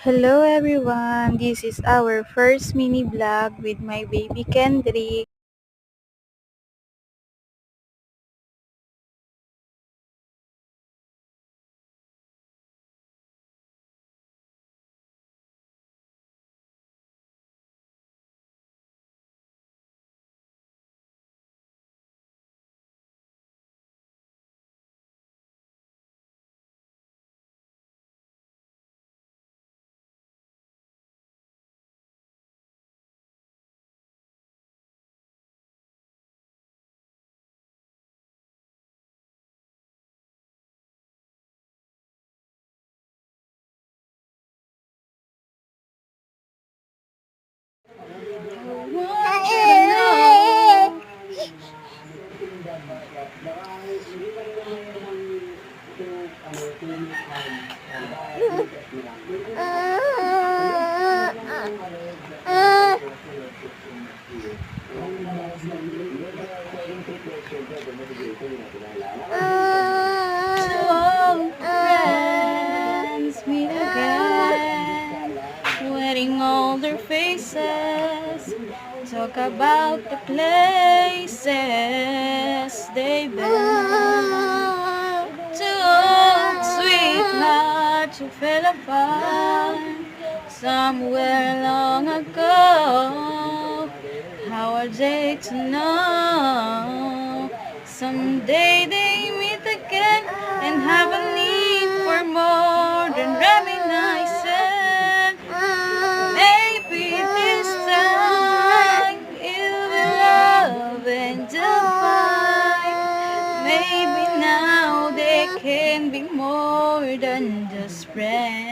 Hello everyone, this is our first mini vlog with my baby Kendrick. So friends meet again, wearing all their faces, talk about the places they've been. Two old sweethearts who fell apart somewhere long ago. How are they to know? Someday they meet again and have a need for more than reminiscence. Maybe this time it'll be love and divine. Maybe now they can be more than just friends.